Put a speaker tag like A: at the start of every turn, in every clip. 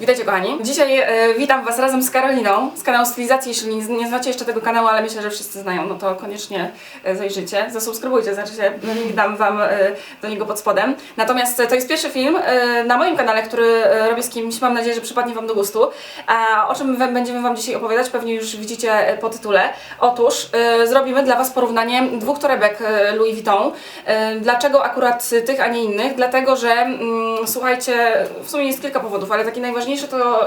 A: Witajcie kochani. Dzisiaj witam Was razem z Karoliną z kanału Stylizacji. Jeśli nie znacie jeszcze tego kanału, ale myślę, że wszyscy znają, no to koniecznie zajrzyjcie, zasubskrybujcie, znaczy się link dam Wam do niego pod spodem. Natomiast to jest pierwszy film na moim kanale, który robię z kimś, mam nadzieję, że przypadnie Wam do gustu. A o czym będziemy Wam dzisiaj opowiadać, pewnie już widzicie po tytule. Otóż zrobimy dla Was porównanie dwóch torebek Louis Vuitton. Dlaczego akurat tych, a nie innych? Dlatego, że słuchajcie, w sumie jest kilka powodów, ale taki najważniejszy to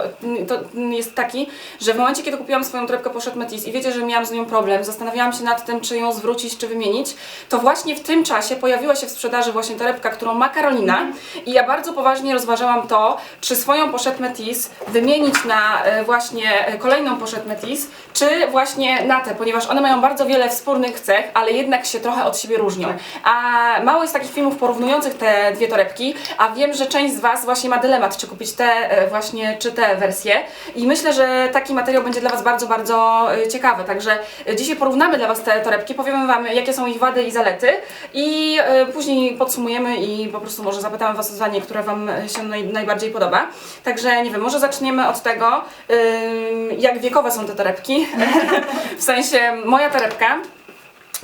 A: jest taki, że w momencie, kiedy kupiłam swoją torebkę Pochette Métis i wiecie, że miałam z nią problem, zastanawiałam się nad tym, czy ją zwrócić, czy wymienić, to właśnie w tym czasie pojawiła się w sprzedaży właśnie torebka, którą ma Karolina i ja bardzo poważnie rozważałam to, czy swoją Pochette Métis wymienić na właśnie kolejną Pochette Métis, czy właśnie na tę, ponieważ one mają bardzo wiele wspólnych cech, ale jednak się trochę od siebie różnią. A mało jest takich filmów porównujących te dwie torebki, a wiem, że część z Was właśnie ma dylemat, czy kupić te właśnie, czy te wersje. I myślę, że taki materiał będzie dla Was bardzo, bardzo ciekawy. Także dzisiaj porównamy dla Was te torebki, powiemy Wam, jakie są ich wady i zalety i później podsumujemy i po prostu może zapytamy Was o zdanie, które Wam się najbardziej podoba. Także nie wiem, może zaczniemy od tego, jak wiekowe są te torebki. W sensie moja torebka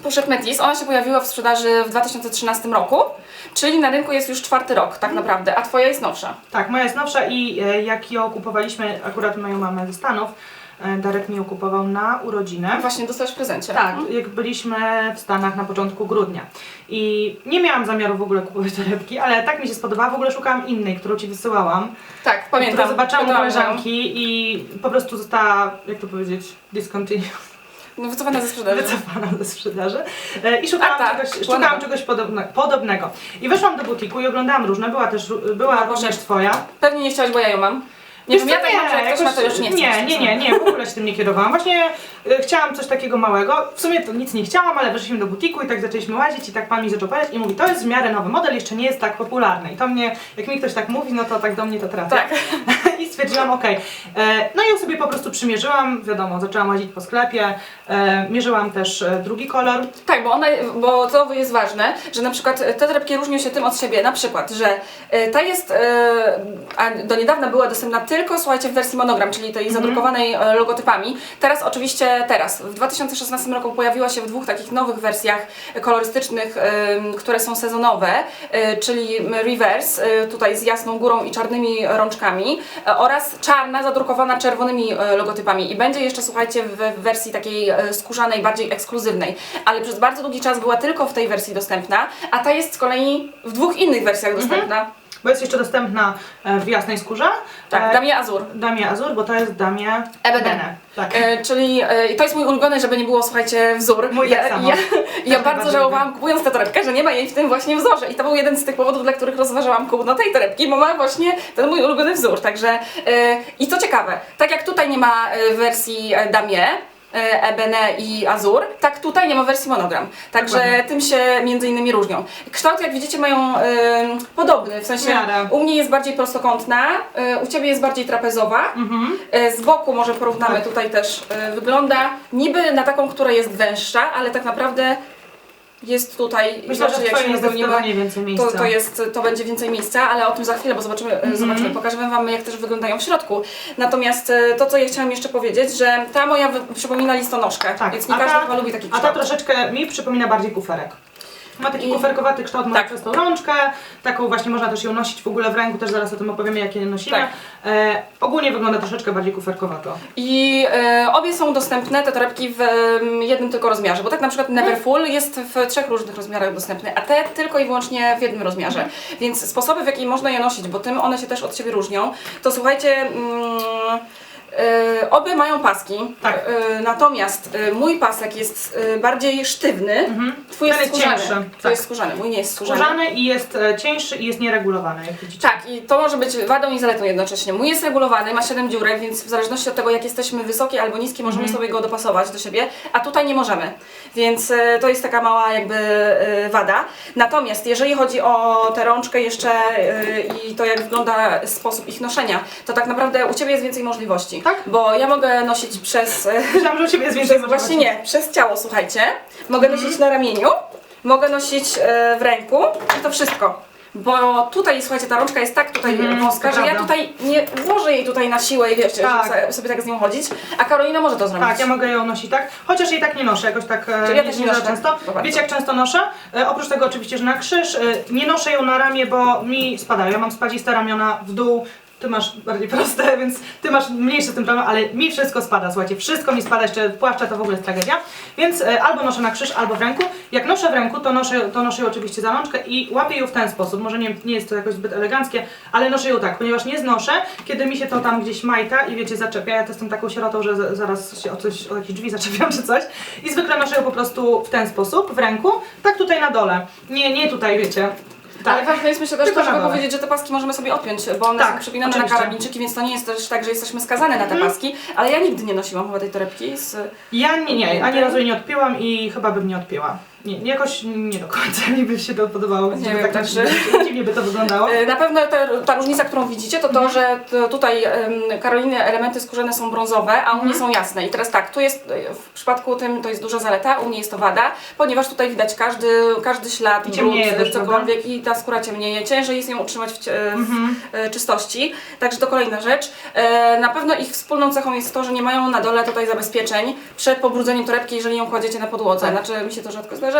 A: Pochette Métis, ona się pojawiła w sprzedaży w 2013 roku, czyli na rynku jest już 4. rok tak naprawdę, a Twoja jest nowsza.
B: Tak, moja jest nowsza i jak ją kupowaliśmy, akurat moją mamę ze Stanów, Darek mi ją kupował na urodziny.
A: Właśnie dostałeś w prezencie.
B: Tak, jak byliśmy w Stanach na początku grudnia. I nie miałam zamiaru w ogóle kupować torebki, ale tak mi się spodobała, w ogóle szukałam innej, którą Ci wysyłałam.
A: Tak, pamiętam.
B: Którą zobaczyłam u
A: Pytałam ją.
B: koleżanki i po prostu została, jak to powiedzieć, discontinued.
A: No, wycofana ze sprzedaży.
B: Wycofana ze sprzedaży. I szukałam,
A: tak,
B: czegoś podobnego. I weszłam do butiku i oglądałam różne, była również Twoja.
A: Pewnie nie chciałaś, bo ja ją mam. Nie wiem, ja tak mam, że jak ktoś ma, to już nie chcę.
B: Nie, w ogóle się tym nie kierowałam. Właśnie chciałam coś takiego małego. W sumie to nic nie chciałam, ale weszliśmy do butiku i tak zaczęliśmy łazić i tak pan mi zaczął powiedzieć i mówi, to jest w miarę nowy model, jeszcze nie jest tak popularny. I to mnie, jak mi ktoś tak mówi, no to tak do mnie to trafia.
A: Tak.
B: I stwierdziłam, okej. No i ją sobie po prostu przymierzyłam, wiadomo, zaczęłam łazić po sklepie, mierzyłam też drugi kolor.
A: Tak, bo to jest ważne, że na przykład te torebki różnią się tym od siebie, na przykład, że ta jest, a do niedawna była dostępna tylko, słuchajcie, w wersji monogram, czyli tej zadrukowanej logotypami. Teraz oczywiście, w 2016 roku pojawiła się w dwóch takich nowych wersjach kolorystycznych, które są sezonowe, czyli reverse, tutaj z jasną górą i czarnymi rączkami oraz czarna zadrukowana czerwonymi logotypami i będzie jeszcze, słuchajcie, w wersji takiej skórzanej, bardziej ekskluzywnej, ale przez bardzo długi czas była tylko w tej wersji dostępna, a ta jest z kolei w dwóch innych wersjach dostępna.
B: Bo jest jeszcze dostępna w jasnej skórze.
A: Tak, Damie Azur.
B: Damie Azur, bo to jest Damie
A: Ebene.
B: Tak.
A: Czyli to jest mój ulubiony, żeby nie było, słuchajcie, wzór.
B: Mój tak samo.
A: Ja bardzo żałowałam, kupując tę torebkę, że nie ma jej w tym właśnie wzorze i to był jeden z tych powodów, dla których rozważałam kupno tej torebki, bo ma właśnie ten mój ulubiony wzór, także i co ciekawe, tak jak tutaj nie ma wersji Damie, Ebene i Azur, tak tutaj nie ma wersji monogram. Także tym się między innymi różnią. Kształt, jak widzicie, mają podobny, w sensie u mnie jest bardziej prostokątna, u Ciebie jest bardziej trapezowa. Z boku może porównamy, tutaj też wygląda niby na taką, która jest węższa, ale tak naprawdę jest tutaj,
B: myślę, że
A: jak się nie
B: zdecydowanie więcej miejsca.
A: To będzie więcej miejsca, ale o tym za chwilę, bo zobaczymy, pokażemy Wam, jak też wyglądają w środku. Natomiast to, co ja chciałam jeszcze powiedzieć, że ta moja przypomina listonoszkę, więc nie każdy chyba lubi taki kształt.
B: A ta troszeczkę mi przypomina bardziej kuferek. Ma taki kuferkowaty kształt, ma przez tą rączkę, taką właśnie można też ją nosić w ogóle w ręku, też zaraz o tym opowiemy, jak je nosimy. Tak. Ogólnie wygląda troszeczkę bardziej kuferkowato.
A: I obie są dostępne, te torebki, w jednym tylko rozmiarze, bo tak na przykład Neverfull jest w 3 różnych rozmiarach dostępny, a te tylko i wyłącznie w jednym rozmiarze. Więc sposoby, w jaki można je nosić, bo tym one się też od siebie różnią, to słuchajcie, obie mają paski, natomiast mój pasek jest bardziej sztywny, Twój jest skórzany. Twój jest skórzany, mój nie jest skórzany.
B: Skórzany i jest cieńszy i jest nieregulowany, jak widzicie.
A: Tak, i to może być wadą i zaletą jednocześnie. Mój jest regulowany, ma 7 dziurek, więc w zależności od tego, jak jesteśmy wysokie albo niskie, możemy sobie go dopasować do siebie, a tutaj nie możemy. Więc to jest taka mała jakby wada. Natomiast jeżeli chodzi o tę rączkę jeszcze i to, jak wygląda sposób ich noszenia, to tak naprawdę u Ciebie jest więcej możliwości.
B: Tak?
A: Bo ja mogę nosić przez...
B: Myślałam, że u Ciebie jest więcej
A: Właśnie nie, przez ciało, słuchajcie. Mogę nosić na ramieniu, mogę nosić w ręku i to wszystko. Bo tutaj, słuchajcie, ta rączka jest tak tutaj wąska,
B: to
A: że ja
B: prawda.
A: tutaj nie włożę jej tutaj na siłę i wiecie,
B: Tak.
A: żeby sobie tak z nią chodzić, a Karolina może to zrobić.
B: Tak, ja mogę ją nosić tak, chociaż jej tak nie noszę, jakoś tak
A: Czyli ja też nie
B: za
A: noszę.
B: często.
A: Bardzo.
B: Wiecie jak często noszę? Oprócz tego oczywiście, że na krzyż, nie noszę ją na ramię, bo mi spadają. Ja mam spadziste ramiona w dół. Ty masz bardziej proste, więc ty masz mniejszy z tym problem, ale mi wszystko spada, słuchajcie, wszystko mi spada, jeszcze płaszcza to w ogóle jest tragedia. Więc albo noszę na krzyż, albo w ręku. Jak noszę w ręku, to noszę ją oczywiście za rączkę i łapię ją w ten sposób. Może nie jest to jakoś zbyt eleganckie, ale noszę ją tak, ponieważ nie znoszę, kiedy mi się to tam gdzieś majta i wiecie, zaczepia. Ja to jestem taką sierotą, że zaraz się o jakieś drzwi zaczepiam czy coś. I zwykle noszę ją po prostu w ten sposób, w ręku, tak tutaj na dole. Nie tutaj, wiecie.
A: Ale ważne jest myślę też
B: Tylko
A: to, żeby
B: na dole.
A: powiedzieć, że te paski możemy sobie odpiąć, bo one
B: Tak,
A: są przypinane na
B: oczywiście.
A: karabinczyki, więc to nie jest też tak, że jesteśmy skazane na te paski, ale ja nigdy nie nosiłam chyba tej torebki z...
B: Ja nie, ani razu jej nie odpięłam i chyba bym nie odpięła. Nie, jakoś nie do końca mi by się to podobało.
A: Nie
B: żeby
A: wiem,
B: tak
A: także-
B: dziwnie by to wyglądało.
A: Na pewno ta różnica, którą widzicie, to to, że tutaj Karoliny elementy skórzane są brązowe, a u mnie są jasne. I teraz tak, tu jest w przypadku tym to jest duża zaleta, u mnie jest to wada, ponieważ tutaj widać każdy ślad,
B: I ciemnieje
A: brud,
B: też,
A: cokolwiek i ta skóra ciemnieje. Ciężej jest ją utrzymać w czystości, także to kolejna rzecz. Na pewno ich wspólną cechą jest to, że nie mają na dole tutaj zabezpieczeń przed pobrudzeniem torebki, jeżeli ją kładziecie na podłodze.
B: Tak.
A: Znaczy mi się to rzadko zdarza,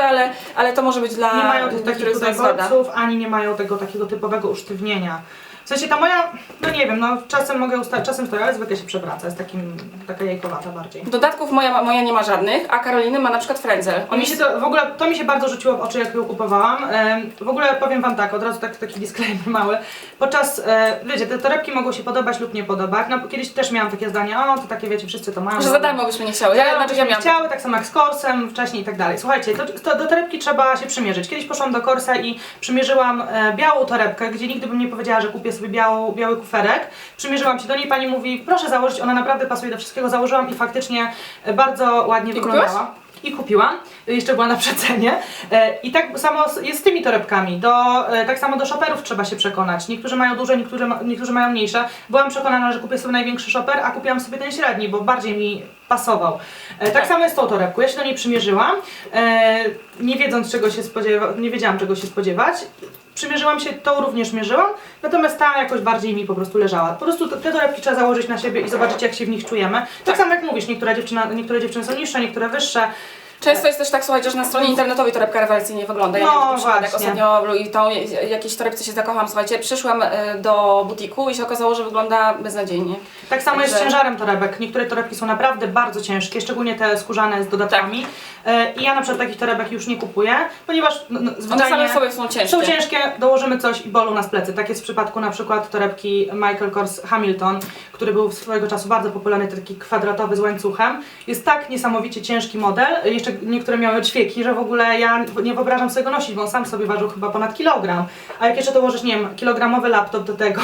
A: ale to może być dla
B: Nie mają tych takich
A: niektórych z
B: tutaj
A: was wada.
B: bolców, ani nie mają tego takiego typowego usztywnienia. W sensie ta moja, no nie wiem, no czasem mogę czasem stoi, ale zwykle się przewraca, jest taka jajkowata bardziej.
A: Dodatków moja nie ma żadnych, a Karoliny ma na przykład frędzel.
B: Mi się to w ogóle, to mi się bardzo rzuciło w oczy, jak ją kupowałam. W ogóle powiem wam tak, od razu taki disclaimer mały. Podczas, wiecie, te torebki mogą się podobać lub nie podobać. No, kiedyś też miałam takie zdanie, o to takie wiecie, wszyscy to mają.
A: Że za darmo byśmy nie chciały. Ja miałam.
B: Chciały, tak samo jak z korsem wcześniej i tak dalej. Słuchajcie, do torebki trzeba się przymierzyć. Kiedyś poszłam do korsa i przymierzyłam białą torebkę, gdzie nigdy bym nie powiedziała, że kupię sobie biały kuferek. Przymierzyłam się do niej, pani mówi, proszę założyć, ona naprawdę pasuje do wszystkiego. Założyłam i faktycznie bardzo ładnie wyglądała. I kupiłam, jeszcze była na przecenie. I tak samo jest z tymi torebkami. Tak samo do shopperów trzeba się przekonać. Niektórzy mają duże, niektórzy mają mniejsze. Byłam przekonana, że kupię sobie największy shopper, a kupiłam sobie ten średni, bo bardziej mi pasował. Tak samo jest z tą torebką. Ja się do niej przymierzyłam, nie wiedząc czego się spodziewać, nie wiedziałam czego się spodziewać. Przymierzyłam się, tą również mierzyłam, natomiast ta jakoś bardziej mi po prostu leżała. Po prostu te torebki trzeba założyć na siebie i zobaczyć jak się w nich czujemy. Tak samo jak mówisz, niektóre dziewczyny są niższe, niektóre wyższe.
A: Często jest też tak, słuchajcie, że na stronie internetowej torebka rewelacyjnie wygląda. Ja
B: No,
A: miałam taki przypadek
B: właśnie.
A: ostatnio i tą jakiejś torebce się zakochałam, słuchajcie, przyszłam do butiku i się okazało, że wygląda beznadziejnie.
B: Tak samo jest z
A: Także-
B: ciężarem torebek. Niektóre torebki są naprawdę bardzo ciężkie, szczególnie te skórzane z dodatkami. I ja na przykład takich torebek już nie kupuję, ponieważ
A: One
B: zwyczajnie
A: same sobie są ciężkie.
B: są ciężkie, dołożymy coś i bolą nas plecy. Tak jest w przypadku na przykład torebki Michael Kors Hamilton, który był swojego czasu bardzo popularny, taki kwadratowy z łańcuchem. Jest tak niesamowicie ciężki model, jeszcze niektóre miały ćwieki, że w ogóle ja nie wyobrażam sobie go nosić, bo on sam sobie ważył chyba ponad kilogram. A jak jeszcze dołożysz, nie wiem, kilogramowy laptop do tego,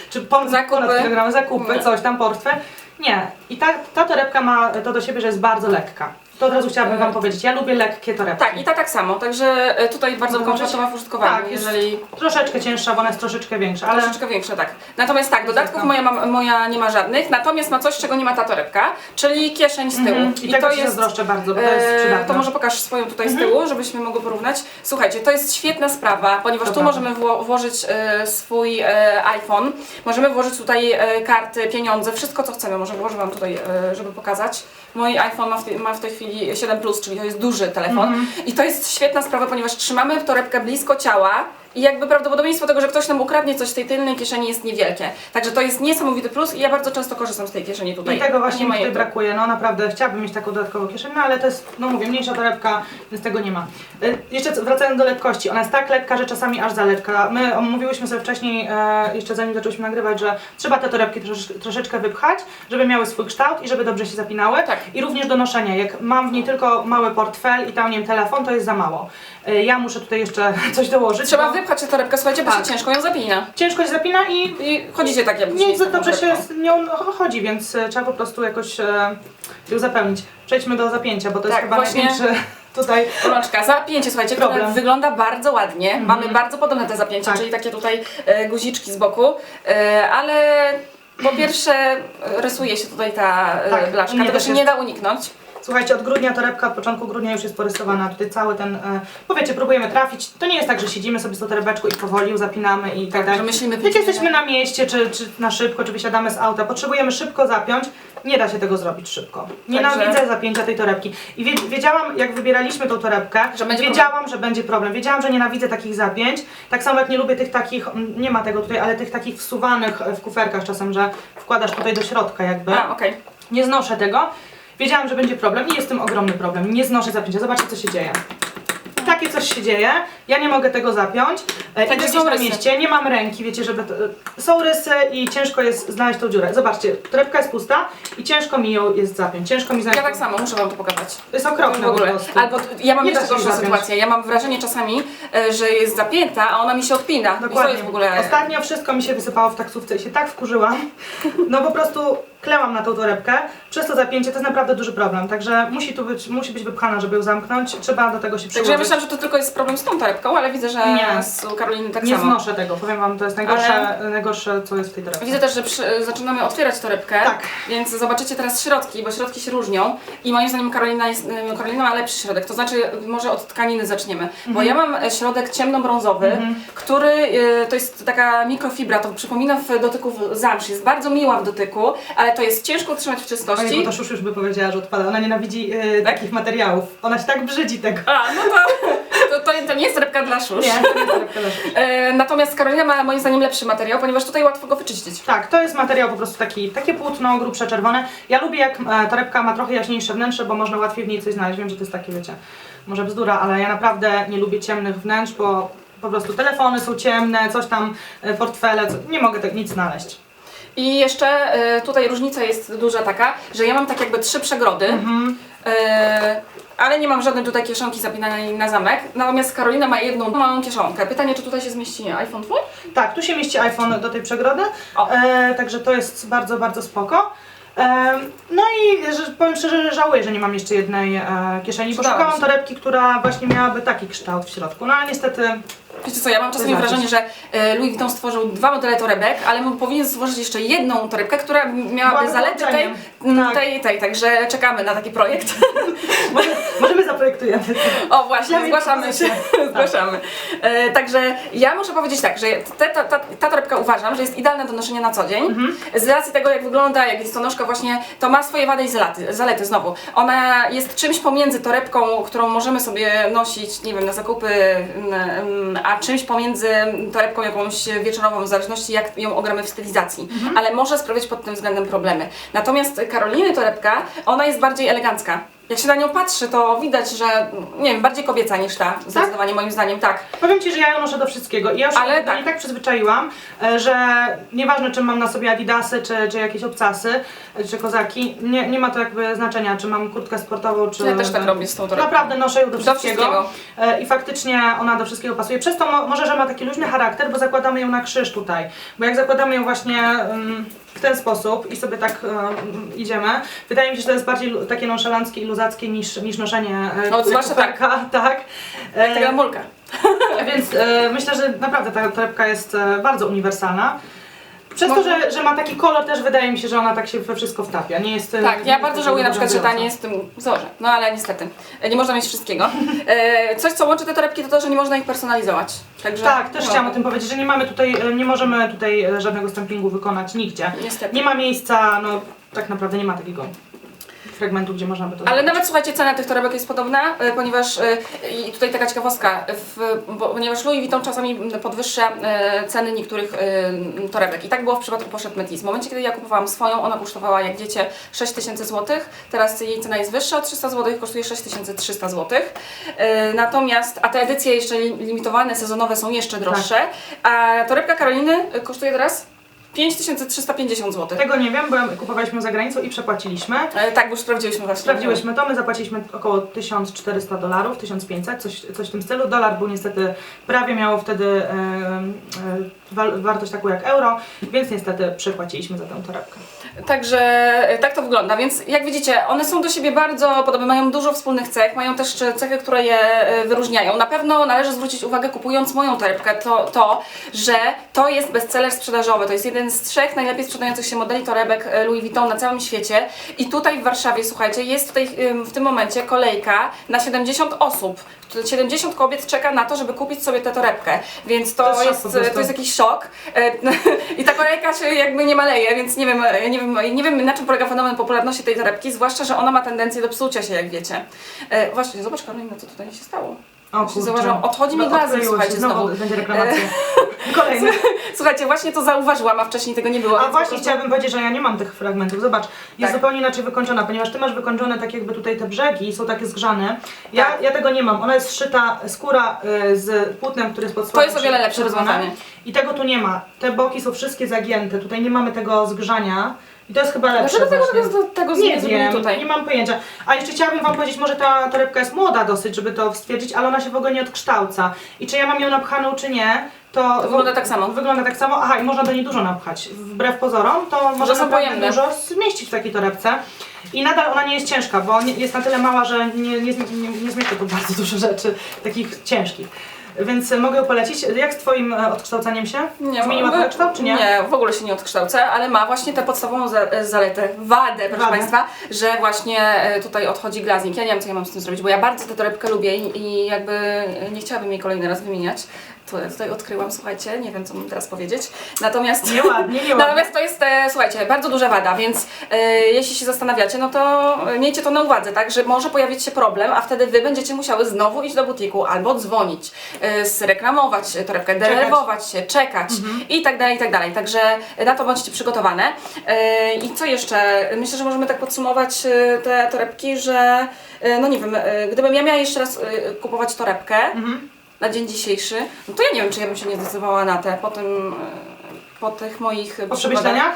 B: czy ponad kilogram, zakupy, coś tam, portfel. Nie. I ta torebka ma to do siebie, że jest bardzo lekka. To od razu chciałabym wam powiedzieć, ja lubię lekkie torebki.
A: Tak, i ta tak samo, także tutaj bardzo komfortowa w użytkowaniu,
B: Tak, jest
A: jeżeli...
B: troszeczkę cięższa, bo ona jest troszeczkę większa, ale
A: Troszeczkę większe, tak. Natomiast tak, dodatków moja nie ma żadnych, natomiast ma coś, czego nie ma ta torebka, czyli kieszeń z tyłu.
B: I tego się zazdroszczę bardzo, bo to jest przydatne.
A: To może pokaż swoją tutaj z tyłu, żebyśmy mogli porównać. Słuchajcie, to jest świetna sprawa, ponieważ
B: To
A: tu
B: prawda.
A: możemy włożyć swój iPhone, możemy włożyć tutaj karty, pieniądze, wszystko co chcemy. Może włożę wam tutaj, żeby pokazać. Mój iPhone ma w tej chwili 7 Plus, czyli to jest duży telefon. I to jest świetna sprawa, ponieważ trzymamy torebkę blisko ciała. I jakby prawdopodobieństwo tego, że ktoś nam ukradnie coś z tej tylnej kieszeni jest niewielkie. Także to jest niesamowity plus i ja bardzo często korzystam z tej kieszeni tutaj.
B: I tego właśnie
A: Nie
B: mi
A: ma
B: tutaj
A: jej tu.
B: brakuje, no naprawdę chciałabym mieć taką dodatkową kieszeń, no ale to jest, no mówię, mniejsza torebka, więc tego nie ma. Jeszcze wracając do lekkości, ona jest tak lekka, że czasami aż za lekka. My omówiłyśmy sobie wcześniej, jeszcze zanim zaczęłyśmy nagrywać, że trzeba te torebki troszeczkę wypchać, żeby miały swój kształt i żeby dobrze się zapinały.
A: Tak.
B: I również do noszenia, jak mam w niej tylko mały portfel i tam nie wiem, telefon, to jest za mało. Ja muszę tutaj jeszcze coś dołożyć.
A: Trzeba
B: bo
A: wypchać tę torebkę, słuchajcie, bo
B: Tak.
A: się ciężko ją zapina.
B: ciężko się zapina i
A: I chodzicie tak jak
B: niezbyt dobrze się z nią chodzi, więc trzeba po prostu jakoś ją zapełnić. Przejdźmy do zapięcia, bo to jest
A: Tak,
B: chyba
A: właśnie.
B: największy tutaj.
A: Rączka, zapięcie, słuchajcie, które
B: Problem.
A: wygląda bardzo ładnie. Mamy bardzo podobne te zapięcia,
B: Tak.
A: czyli takie tutaj guziczki z boku, ale po pierwsze rysuje się tutaj ta
B: Tak, u
A: blaszka,
B: mnie
A: tego
B: też
A: się nie da uniknąć.
B: Słuchajcie, od grudnia torebka, od początku grudnia już jest porysowana. Tutaj cały ten, bo wiecie, próbujemy trafić. To nie jest tak, że siedzimy sobie z tą torebeczką i powoli ją zapinamy i tak dalej.
A: że myślimy
B: Jak
A: później,
B: jesteśmy na mieście, czy na szybko, czy wysiadamy z auta, potrzebujemy szybko zapiąć, nie da się tego zrobić szybko. Nienawidzę zapięcia tej torebki. I wiedziałam, jak wybieraliśmy tą torebkę,
A: że będzie
B: wiedziałam, że będzie problem. Wiedziałam, że nienawidzę takich zapięć. Tak samo jak nie lubię tych takich, nie ma tego tutaj, ale tych takich wsuwanych w kuferkach czasem, że wkładasz tutaj do środka jakby.
A: A, okej.
B: Nie znoszę tego. Wiedziałam, że będzie problem i jest w tym ogromny problem. Nie znoszę zapięcia. Zobaczcie, co się dzieje. Takie coś się dzieje, ja nie mogę tego zapiąć. Idę gdzieś
A: są
B: na
A: rysy.
B: mieście, nie mam ręki, wiecie, żeby... Są rysy i ciężko jest znaleźć tą dziurę. Zobaczcie, torebka jest pusta i ciężko mi ją jest zapiąć. Ciężko mi znaleźć...
A: Ja tak samo, muszę wam to pokazać.
B: Jest okropne
A: W ogóle.
B: po prostu.
A: Albo ja mam
B: Nie da
A: jeszcze
B: się
A: gorszą
B: zapiąć.
A: sytuację. Ja mam wrażenie czasami, że jest zapięta, a ona mi się odpina. I to jest w ogóle...
B: Ostatnio wszystko mi się wysypało w taksówce i się tak wkurzyłam. No po prostu klełam na tą torebkę. Przez to zapięcie to jest naprawdę duży problem. Także musi być wypchana, żeby ją zamknąć. Trzeba do tego się przyłożyć.
A: Także ja myślałam, że to tylko jest problem z tą torebką, ale widzę, że
B: Nie.
A: z u Karoliny tak
B: Nie
A: samo.
B: znoszę tego, powiem wam, to jest najgorsze, co jest w tej torebce.
A: Widzę też, że zaczynamy otwierać torebkę,
B: Tak.
A: więc zobaczycie teraz środki, bo środki się różnią i moim zdaniem Karolina ma lepszy środek, to znaczy może od tkaniny zaczniemy, bo ja mam środek ciemnobrązowy, który to jest taka mikrofibra, to przypomina w dotyku zamsz, jest bardzo miła w dotyku, ale to jest ciężko utrzymać w czystości.
B: Ojej, bo to już by powiedziała, że odpada, ona nienawidzi takich materiałów, ona się tak brzydzi tego.
A: A, no to nie jest torebka dla szusz.
B: Nie, to nie jest torebka dla szusz.
A: Natomiast Karolina ma moim zdaniem lepszy materiał, ponieważ tutaj łatwo go wyczyścić.
B: Tak, to jest materiał po prostu takie płótno, grubsze, czerwone. Ja lubię jak torebka ma trochę jaśniejsze wnętrze, bo można łatwiej w niej coś znaleźć. Wiem, że to jest takie, wiecie, może bzdura, ale ja naprawdę nie lubię ciemnych wnętrz, bo po prostu telefony są ciemne, coś tam, portfele, nie mogę nic znaleźć.
A: I jeszcze tutaj różnica jest duża taka, że ja mam tak jakby 3 przegrody, ale nie mam żadnej tutaj kieszonki zapinanej na zamek, natomiast Karolina ma jedną małą kieszonkę. Pytanie, czy tutaj się zmieści iPhone twój?
B: Tak, tu się mieści iPhone do tej przegrody, także to jest bardzo, bardzo spoko. No i powiem szczerze, że żałuję, że nie mam jeszcze jednej kieszeni, bo szukałam torebki, która właśnie miałaby taki kształt w środku, no ale niestety...
A: Wiecie co, ja mam czasami wrażenie, że Louis Vuitton stworzył 2 modele torebek, ale powinien stworzyć jeszcze jedną torebkę, która miałaby zalety tej, także czekamy na taki projekt.
B: Może my zaprojektujemy.
A: O właśnie, zgłaszamy się. Zgłaszamy. Także ja muszę powiedzieć tak, że ta torebka uważam, że jest idealna do noszenia na co dzień. Z racji tego, jak wygląda, jak jest to noszka właśnie, to ma swoje wady i zalety znowu. Ona jest czymś pomiędzy torebką, którą możemy sobie nosić, nie wiem, na zakupy, a czymś pomiędzy torebką jakąś wieczorową, w zależności jak ją ogramy w stylizacji. Ale może sprawiać pod tym względem problemy. Natomiast Karoliny torebka, ona jest bardziej elegancka. Jak się na nią patrzy, to widać, że nie wiem, bardziej kobieca niż ta, zdecydowanie moim zdaniem, tak.
B: Powiem Ci, że ja ją noszę do wszystkiego i ja już się tak przyzwyczaiłam, że nieważne czym mam na sobie adidasy, czy jakieś obcasy, czy kozaki, nie ma to jakby znaczenia, czy mam kurtkę sportową, czy...
A: Ja też tak robię z tą torebką.
B: Naprawdę noszę ją do wszystkiego. I faktycznie ona do wszystkiego pasuje. Przez to może, że ma taki luźny charakter, bo zakładamy ją na krzyż tutaj, bo jak zakładamy ją właśnie w ten sposób i sobie tak idziemy, wydaje mi się, że to jest bardziej takie nonszalanckie i luzackie niż noszenie
A: zwłaszcza
B: tak.
A: Taka mulka.
B: Więc myślę, że naprawdę ta torebka jest bardzo uniwersalna. Przez to, że ma taki kolor, też wydaje mi się, że ona tak się we wszystko wtapia. Nie jest,
A: tak, ja bardzo żałuję na przykład, że ta nie jest w tym wzorze. No ale niestety, nie można mieć wszystkiego. Coś, co łączy te torebki, to to, że nie można ich personalizować. Także,
B: tak, też chciałam o tym powiedzieć, że nie możemy tutaj żadnego stampingu wykonać nigdzie.
A: Niestety.
B: Nie ma miejsca, no tak naprawdę nie ma takiego fragmentu, gdzie można by to
A: ale
B: zrobić.
A: nawet słuchajcie, cena tych torebek jest podobna, ponieważ i tutaj taka ciekawostka, ponieważ Louis Vuitton czasami podwyższa ceny niektórych torebek i tak było w przypadku Pochette Métis. W momencie, kiedy ja kupowałam swoją, ona kosztowała, jak wiecie, 6000 zł, teraz jej cena jest wyższa, o 300 zł kosztuje 6300 zł. Natomiast, a te edycje jeszcze limitowane, sezonowe są jeszcze droższe, a torebka Karoliny kosztuje teraz 5350 zł.
B: Tego nie wiem, bo kupowaliśmy ją za granicą i przepłaciliśmy.
A: Tak, bo już sprawdziłyśmy właśnie.
B: Sprawdziłyśmy to, my zapłaciliśmy około $1400, 1500, coś w tym stylu. Dolar był niestety, prawie miało wtedy wartość taką jak euro, więc niestety przepłaciliśmy za tę torebkę.
A: Także tak to wygląda, więc jak widzicie, one są do siebie bardzo podobne, mają dużo wspólnych cech, mają też cechy, które je wyróżniają. Na pewno należy zwrócić uwagę, kupując moją torebkę, to że to jest bestseller sprzedażowy, to jest jeden jeden z 3 najlepiej sprzedających się modeli torebek Louis Vuitton na całym świecie. I tutaj w Warszawie, słuchajcie, jest tutaj w tym momencie kolejka na 70 osób. 70 kobiet czeka na to, żeby kupić sobie tę torebkę, więc
B: To jest szok po prostu.
A: to jest jakiś szok. I ta kolejka się jakby nie maleje, więc nie wiem na czym polega fenomen popularności tej torebki, zwłaszcza, że ona ma tendencję do psucia się, jak wiecie. Właśnie, zobacz Karolina, co tutaj się stało.
B: O
A: Właśnie zauważyłam, odchodzi mi glazem,
B: odkleiło
A: słuchajcie,
B: się,
A: znowu.
B: będzie reklamacja. Kolejny.
A: Słuchajcie, właśnie to zauważyłam, a wcześniej tego nie było.
B: A
A: więc
B: właśnie
A: po prostu-
B: chciałabym powiedzieć, że ja nie mam tych fragmentów. Zobacz, jest
A: Tak.
B: zupełnie inaczej wykończona, ponieważ ty masz wykończone tak jakby tutaj te brzegi i są takie zgrzane.
A: Tak.
B: Ja tego nie mam. Ona jest szyta skóra z płótnem, który jest pod spodem.
A: To jest o wiele lepsze rozwiązanie.
B: I tego tu nie ma. Te boki są wszystkie zagięte. Tutaj nie mamy tego zgrzania. I to jest chyba lepsze.
A: Dlaczego
B: właśnie.
A: tego
B: Nie
A: nie zrobili
B: wiem,
A: tutaj?
B: nie mam pojęcia. A jeszcze chciałabym wam powiedzieć, może ta torebka jest młoda dosyć, żeby to stwierdzić, ale ona się w ogóle nie odkształca. I czy ja mam ją napchaną, czy nie, to
A: wygląda tak samo.
B: Wygląda tak samo. Aha, i można do niej dużo napchać. Wbrew pozorom, to można
A: są
B: naprawdę
A: pojemne.
B: dużo zmieścić w takiej torebce. I nadal ona nie jest ciężka, bo jest na tyle mała, że nie zmieszczę tu bardzo dużo rzeczy takich ciężkich. Więc mogę ją polecić. Jak z twoim odkształcaniem się? Zmieniła trochę kształt, czy nie?
A: Nie, w ogóle się nie odkształca, ale ma właśnie tę podstawową zaletę, wadę, proszę
B: Wadę.
A: Państwa, że właśnie tutaj odchodzi glazing. Ja nie wiem, co ja mam z tym zrobić, bo ja bardzo tę torebkę lubię i jakby nie chciałabym jej kolejny raz wymieniać. To ja tutaj odkryłam, słuchajcie, nie wiem, co mam teraz powiedzieć. Natomiast,
B: Nieładnie.
A: natomiast to jest, słuchajcie, bardzo duża wada, więc jeśli się zastanawiacie, no to miejcie to na uwadze, tak, że może pojawić się problem, a wtedy Wy będziecie musiały znowu iść do butiku albo dzwonić, zreklamować torebkę, denerwować się, czekać i tak dalej, i tak dalej. Także na to bądźcie przygotowane. I co jeszcze? Myślę, że możemy tak podsumować te torebki, że no nie wiem, gdybym ja miała jeszcze raz kupować torebkę, na dzień dzisiejszy, no to ja nie wiem, czy ja bym się nie zdecydowała na te po tych moich
B: Po przemyśleniach?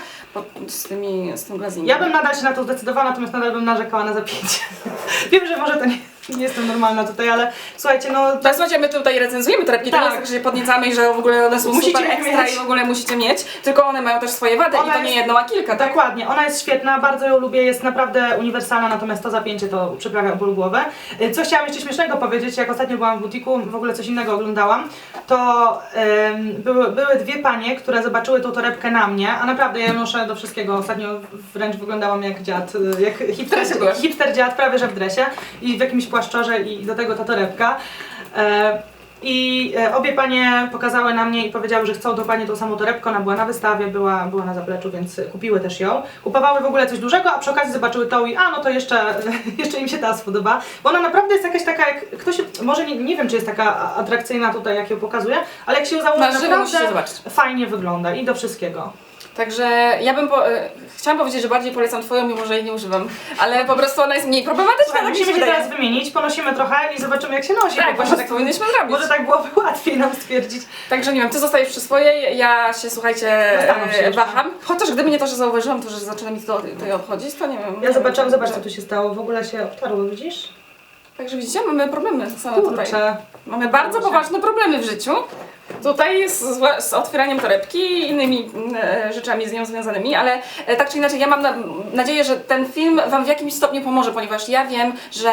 A: z tym glazingiem.
B: Ja bym nadal się na to zdecydowała, natomiast nadal bym narzekała na zapięcie. Wiem, że może to nie jestem normalna tutaj, ale słuchajcie, no...
A: To słuchajcie, my tutaj recenzujemy torebki, to
B: Tak.
A: nie jest tak, że się podniecamy i że w ogóle one są
B: Musicie
A: super
B: je
A: ekstra
B: mieć.
A: i w ogóle musicie mieć, tylko one mają też swoje wady
B: Ona
A: i to nie
B: jest-
A: jedną, a kilka, tak?
B: Dokładnie, ona jest świetna, bardzo ją lubię, jest naprawdę uniwersalna, natomiast to zapięcie to przyprawia ból głowę. Co chciałam jeszcze śmiesznego powiedzieć, jak ostatnio byłam w butiku, w ogóle coś innego oglądałam, to były dwie panie, które zobaczyły tą torebkę na mnie, a naprawdę ja ją noszę do wszystkiego, ostatnio wręcz wyglądałam jak dziad, jak
A: dresie byłaś.
B: hipster dziad, prawie że w dresie i w jakimś płaszczorze i do tego ta torebka. Obie panie pokazały na mnie i powiedziały, że chcą dokładnie tą samą torebkę, ona była na wystawie, była na zapleczu, więc kupiły też ją. Kupowały w ogóle coś dużego, a przy okazji zobaczyły tą i no to jeszcze im się ta spodoba. Bo ona naprawdę jest jakaś taka, jak ktoś, może nie wiem, czy jest taka atrakcyjna tutaj, jak ją pokazuje, ale jak się ją założy,
A: Na żywo musicie
B: naprawdę
A: zobaczyć.
B: fajnie wygląda i do wszystkiego.
A: Także ja bym chciałam powiedzieć, że bardziej polecam Twoją, mimo że jej nie używam, ale po prostu ona jest mniej problematyczna,
B: Słuchaj,
A: tak mi
B: musimy
A: się
B: się
A: wydaje.
B: teraz wymienić, ponosimy trochę i zobaczymy, jak się nosi.
A: Tak,
B: po
A: właśnie tak
B: prostu.
A: powinnyśmy zrobić.
B: Może tak byłoby łatwiej nam stwierdzić.
A: Także nie wiem, Ty zostajesz przy swojej, ja się, słuchajcie,
B: Zastanów się jeszcze.
A: waham. Chociaż gdyby nie to, że zauważyłam to, że zaczyna mi to odchodzić, to nie wiem.
B: Ja zobaczyłam, zobacz co tu się stało, w ogóle się obtarło, widzisz?
A: Także widzicie, mamy problemy same tutaj.
B: Kurczę.
A: Mamy bardzo poważne problemy w życiu. Tutaj jest z otwieraniem torebki i innymi rzeczami z nią związanymi, ale tak czy inaczej ja mam nadzieję, że ten film Wam w jakimś stopniu pomoże, ponieważ ja wiem, że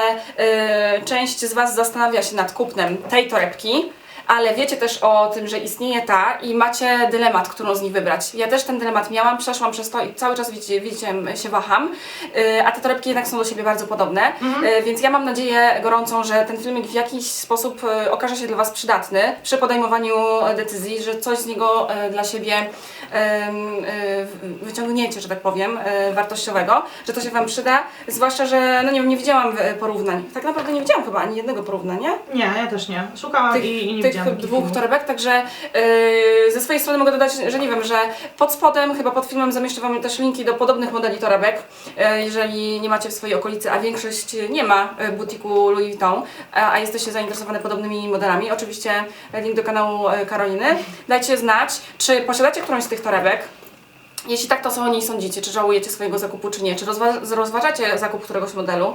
A: część z Was zastanawia się nad kupnem tej torebki, ale wiecie też o tym, że istnieje ta i macie dylemat, którą z nich wybrać. Ja też ten dylemat miałam, przeszłam przez to i cały czas widzicie się waham, a te torebki jednak są do siebie bardzo podobne, więc ja mam nadzieję gorącą, że ten filmik w jakiś sposób okaże się dla Was przydatny przy podejmowaniu decyzji, że coś z niego dla siebie wyciągniecie, że tak powiem, wartościowego, że to się Wam przyda, zwłaszcza, że no nie wiem, nie widziałam porównań. Tak naprawdę nie widziałam chyba ani jednego porównania.
B: Nie, ja też nie. Szukałam i nie
A: Tych
B: widziałam takich
A: dwóch
B: filmów.
A: torebek, także ze swojej strony mogę dodać, że nie wiem, że pod spodem, chyba pod filmem zamieszczę Wam też linki do podobnych modeli torebek, jeżeli nie macie w swojej okolicy, a większość nie ma butiku Louis Vuitton, a jesteście zainteresowane podobnymi modelami. Oczywiście link do kanału Karoliny. Dajcie znać, czy posiadacie którąś z tych torebek. Jeśli tak, to co o niej sądzicie? Czy żałujecie swojego zakupu, czy nie? Czy rozważacie zakup któregoś modelu?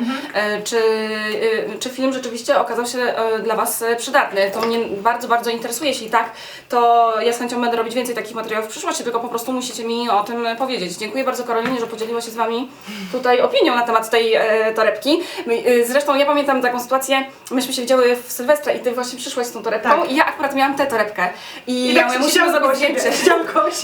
A: Czy film rzeczywiście okazał się dla Was przydatny? To mnie bardzo, bardzo interesuje. Jeśli tak, to ja z chęcią będę robić więcej takich materiałów w przyszłości, tylko po prostu musicie mi o tym powiedzieć. Dziękuję bardzo Karolinie, że podzieliła się z Wami tutaj opinią na temat tej torebki. Zresztą ja pamiętam taką sytuację, myśmy się widziały w Sylwestra i Ty właśnie przyszłaś z tą torebką i ja akurat miałam tę torebkę. I ja mówię, musimy zrobić zdjęcie.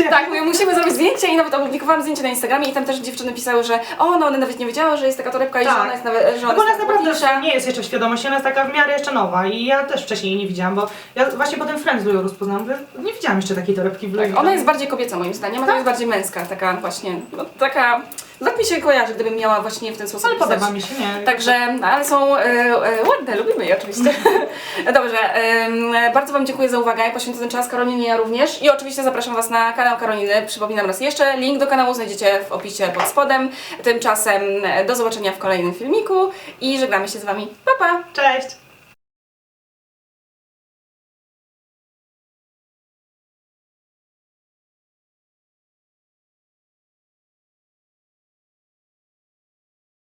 A: Tak, mówię, musimy zrobić zdjęcie i nawet opublikowałam zdjęcie na Instagramie i tam też dziewczyny pisały, że no one nawet nie wiedziały, że jest taka torebka i że ona jest nawet, że
B: No bo
A: ona
B: ona
A: jest
B: naprawdę
A: ładniejsza.
B: nie jest jeszcze świadomość, ona jest taka w miarę jeszcze nowa i ja też wcześniej jej nie widziałam, bo ja właśnie potem Friends Louis rozpoznałam, że nie widziałam jeszcze takiej torebki w Louis.
A: Tak, ona jest bardziej kobieca moim zdaniem, a ta jest bardziej męska, taka właśnie, no, taka, tak mi się kojarzy, gdybym miała właśnie w ten sposób
B: Ale
A: pisać.
B: podoba mi się, nie?
A: Także, ale są ładne, lubimy je oczywiście. Dobrze, bardzo Wam dziękuję za uwagę, poświęcę ten czas, Karolinie ja również i oczywiście zapraszam Was na kanał Karoliny, przypominam raz jeszcze, link do kanału znajdziecie w opisie pod spodem. Tymczasem do zobaczenia w kolejnym filmiku i żegnamy się z Wami, pa pa!
B: Cześć!